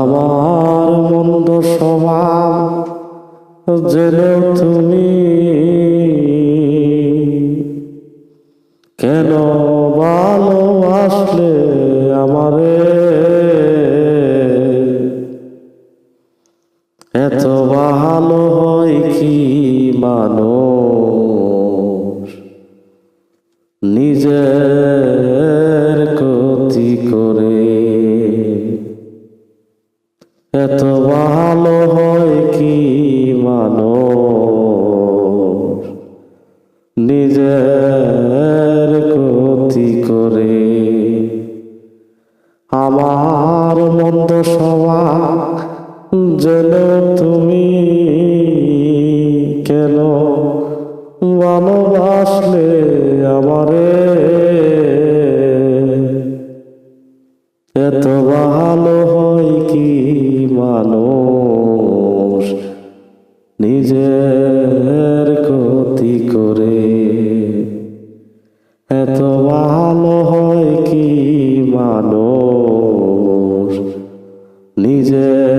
আমার মন্দ স্বভাব জেনেও তুমি কেন ভালোবাসলে আমারে? এত ভালো হয় কি মানুষ নিজের ক্ষতি করে? এত ভালো হয় কি মানুষ নিজের ক্ষতি করে? আমার মন্দ স্বভাব জেনে তুমি কেন ভালোবাসলে আমারে? এত ভালো হয় কি মানুষ নিজের ক্ষতি করে? এত ভালো হয় কি মানুষ নিজের